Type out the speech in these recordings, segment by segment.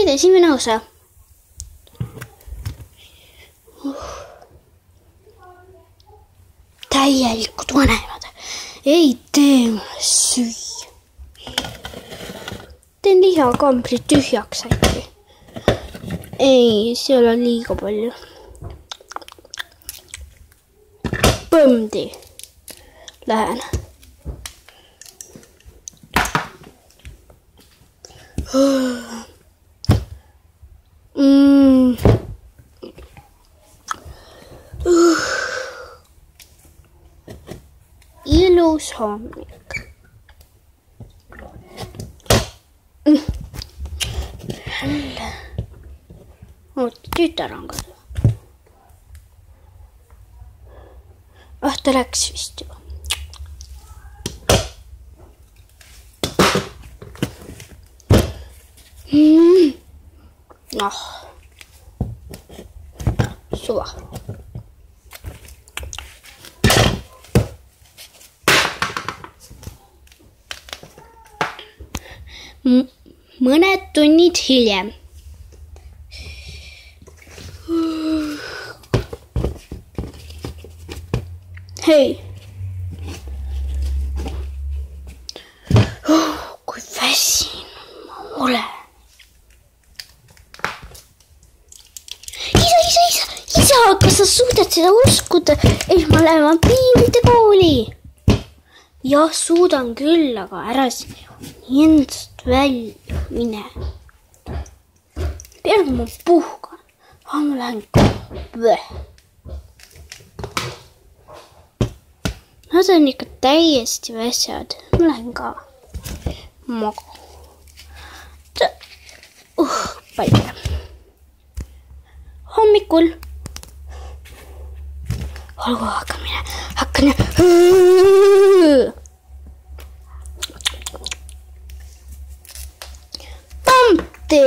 nüüd esimene osa. Täielikud vanemad. Ei tee mulle süüa. Teen lihakambri tühjaks äkki. Ei, seal on liiga palju. Põmdi. Lähen. Ilus hommik. Jälle. Oota, tütar on ka. Ta läks vist juba. Noh. Suva. Mõned tunnid hiljem. Hei. Kui väsinud ma olen. Isa, kas sa suudad seda uskuda, et ma lähen vampiiride kooli? Jah, suudan küll, aga ära endast välja mine. Peale ma puhkan. Ma lähen ka. Nad on ikka täiesti väsad. Ma lähen ka maga. Palju. Hommikul. Olgu, hakkan. Tamte.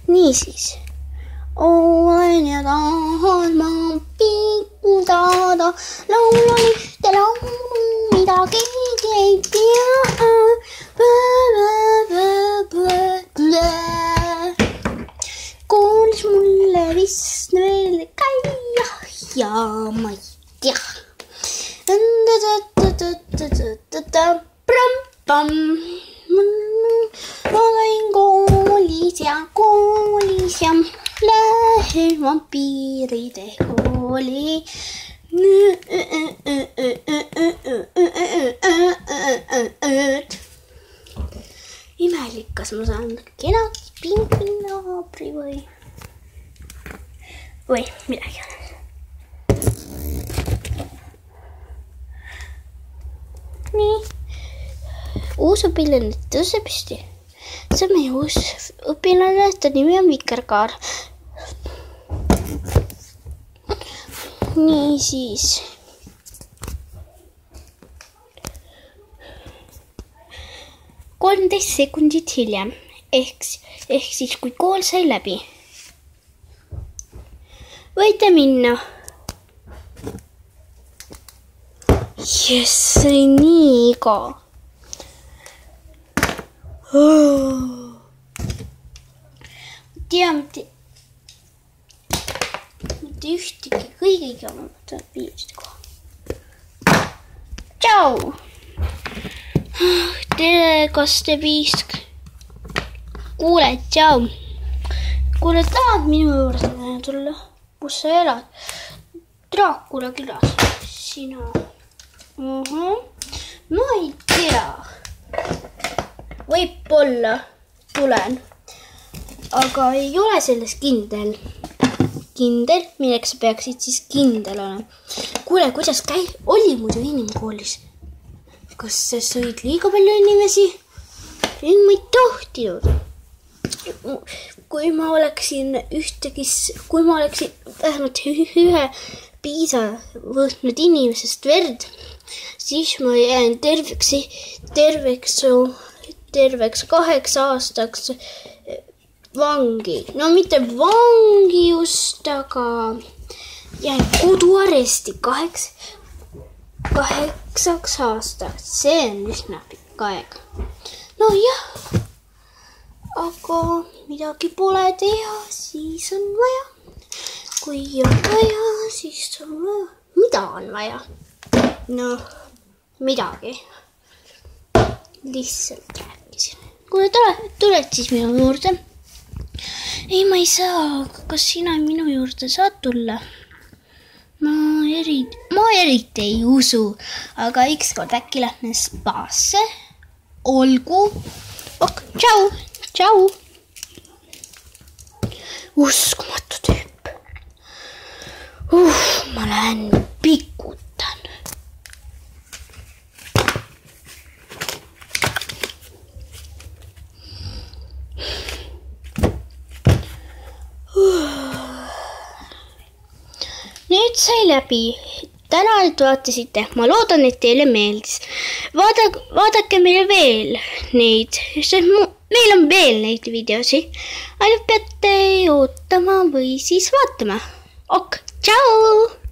Niisiis. Olen ja tahan ma pikkutada. Laulan ühte laulu, mida keegi ei tea. Koolis mulle vist veel käia ja ma ei tea. Ma käin koolis ja lähen vampiiride kooli. Imelik, kas ma saan kenaks pingvinaabri või midagi. Nii. Uus õpilane tõuseb püsti. See on meie uus õpilane, ta nimi on Vikerkaar. Niisiis. –13 sekundit hiljem. Ehk siis, kui kool sai läbi. Võite minna. Jess, see oli nii ka. Mitte ühtegi kõigiga ma mõtlen viimast koha. Tšau! Tere, kas te viisk? Kuule, tšau! Kuule, tahad minu juurde tulla? Kus sa elad? Draakula külas. Sina. Ma ei tea. Võib-olla tulen. Aga ei ole selles kindel. Kindel, milleks sa peaksid siis kindel olema. Kuule, kuidas oli muidu inimkoolis? Kas sa sõid liiga palju inimesi? Nüüd ma ei tohtinud. Kui ma oleksin vähemalt ühe piisa võtnud inimesest verd, siis ma jään terveks 8 aastaks vangi. No mitte vangi just, aga jään koduaresti 8. 8 aastaks, see on üsna pikk aeg. No jah, aga midagi pole teha, siis on vaja. Kui on vaja, siis on vaja. Mida on vaja? No, midagi. Lihtsalt rääkisin. Kui tuled siis minu juurde. Ei, ma ei saa. Kas sina minu juurde saad tulla? Ma eriti ei usu, aga ükskord äkki lähme spaasse. Olgu. Tšau, tšau. Uskumatu tüüp. Ma lähen pikutan. Nüüd sai läbi. Täna, et vaatasite. Ma loodan, et teile meeldis. Vaadake meile veel neid, sest meil on veel neid videosi. Ainult peate ootama või siis vaatama. Ok, tšau!